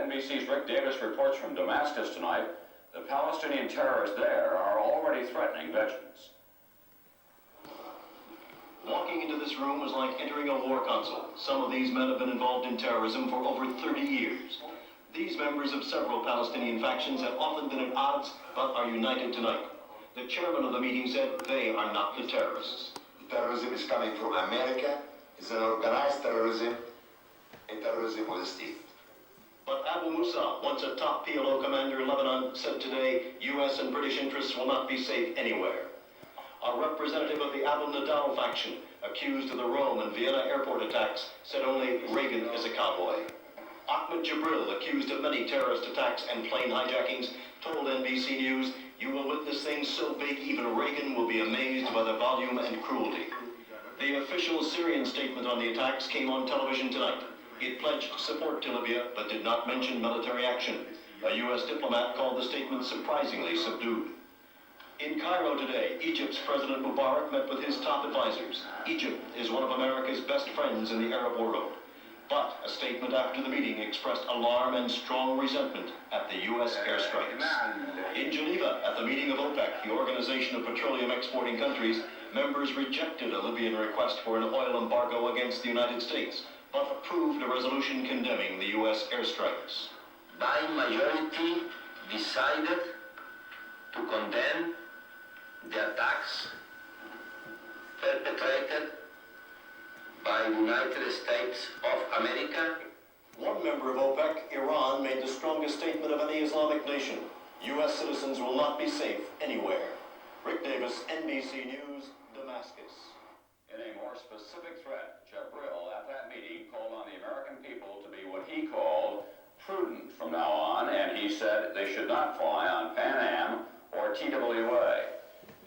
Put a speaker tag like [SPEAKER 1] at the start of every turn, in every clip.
[SPEAKER 1] NBC's Rick Davis reports from Damascus tonight. The Palestinian terrorists there are already threatening veterans.
[SPEAKER 2] Walking into this room was like entering a war console. Some of these men have been involved in terrorism for over 30 years. These members of several Palestinian factions have often been at odds, but are united tonight. The chairman of the meeting said they are not the terrorists.
[SPEAKER 3] Terrorism is coming from America. It's an organized terrorism, a terrorism with a state.
[SPEAKER 2] But Abu Musa, once a top PLO commander in Lebanon, said today U.S. and British interests will not be safe anywhere. A representative of the Abu Nadal faction, accused of the Rome and Vienna airport attacks, said only Reagan is a cowboy. Ahmed Jibril, accused of many terrorist attacks and plane hijackings, told NBC News, "You will witness things so big even Reagan will be amazed by the volume and cruelty." The official Syrian statement on the attacks came on television tonight. It pledged support to Libya, but did not mention military action. A U.S. diplomat called the statement surprisingly subdued. In Cairo today, Egypt's President Mubarak met with his top advisors. Egypt is one of America's best friends in the Arab world. But a statement after the meeting expressed alarm and strong resentment at the U.S. airstrikes. In Geneva, at the meeting of OPEC, the Organization of Petroleum Exporting Countries, members rejected a Libyan request for an oil embargo against the United States, but approved a resolution condemning the U.S. airstrikes.
[SPEAKER 4] By majority, decided to condemn the attacks perpetrated by the United States of America.
[SPEAKER 2] One member of OPEC, Iran, made the strongest statement of any Islamic nation. U.S. citizens will not be safe anywhere. Rick Davis, NBC News, Damascus.
[SPEAKER 1] In a more specific threat, Jibril at that meeting called on the American people to be what he called prudent from now on, and he said they should not fly on Pan Am or TWA.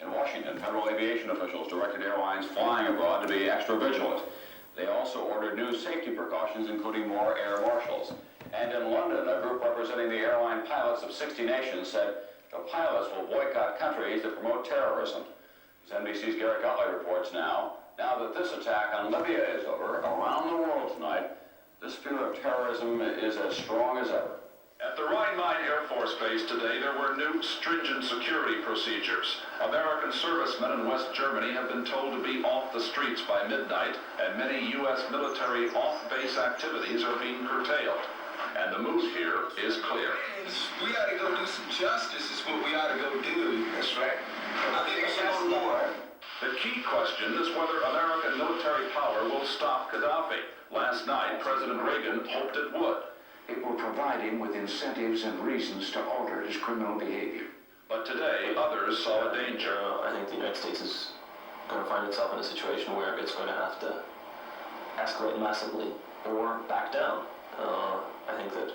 [SPEAKER 1] In Washington, federal aviation officials directed airlines flying abroad to be extra vigilant. They also ordered new safety precautions, including more air marshals. And in London, a group representing the airline pilots of 60 nations said the pilots will boycott countries that promote terrorism. As NBC's Garrett Gottlieb reports now that this attack on Libya is over, around the world tonight, this fear of terrorism is as strong as ever.
[SPEAKER 5] At the Rhine-Main Air Force Base today, there were new stringent security procedures. American servicemen in West Germany have been told to be off the streets by midnight, and many U.S. military off-base activities are being curtailed. And the move here is clear.
[SPEAKER 3] We ought to go do some justice is what we ought to go do. That's right. I think it's no more.
[SPEAKER 5] The key question is whether American military power will stop Gaddafi. Last night, President Reagan hoped it would.
[SPEAKER 6] It will provide him with incentives and reasons to alter his criminal behavior.
[SPEAKER 5] But today, others saw a danger.
[SPEAKER 7] I think the United States is going to find itself in a situation where it's going to have to escalate massively or back down. I think that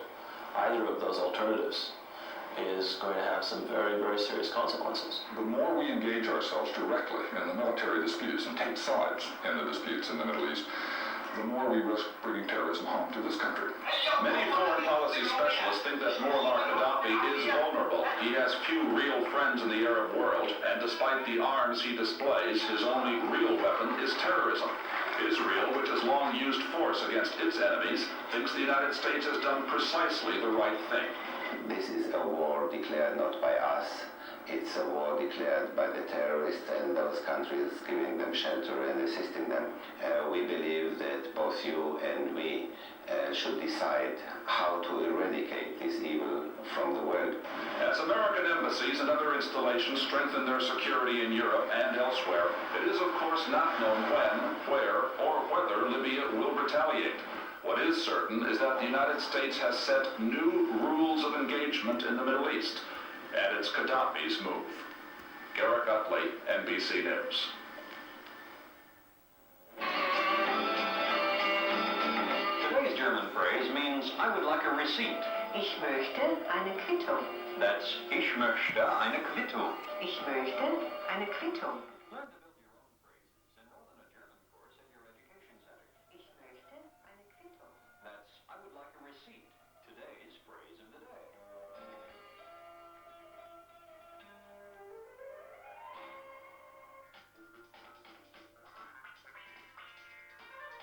[SPEAKER 7] either of those alternatives is going to have some very, very serious consequences.
[SPEAKER 8] The more we engage ourselves directly in the military disputes and take sides in the disputes in the Middle East, the more we risk bringing terrorism home to this country.
[SPEAKER 5] Many foreign policy specialists think that Muammar Gaddafi is vulnerable. He has few real friends in the Arab world, and despite the arms he displays, his only real weapon is terrorism. Israel, which has long used force against its enemies, thinks the United States has done precisely the right thing.
[SPEAKER 9] This is a war declared not by us. It's a war declared by the terrorists and those countries giving them shelter and assisting them. We believe that both you and we should decide how to eradicate this evil from the world.
[SPEAKER 5] As American embassies and other installations strengthen their security in Europe and elsewhere, it is of course not known when, where, or whether Libya will retaliate. What is certain is that the United States has set new rules of engagement in the Middle East, and it's Gaddafi's move. Garrett Gottlieb, NBC News.
[SPEAKER 2] Today's German phrase means I would like a receipt.
[SPEAKER 10] Ich möchte eine Quittung.
[SPEAKER 2] That's Ich möchte eine Quittung.
[SPEAKER 10] Ich möchte eine Quittung.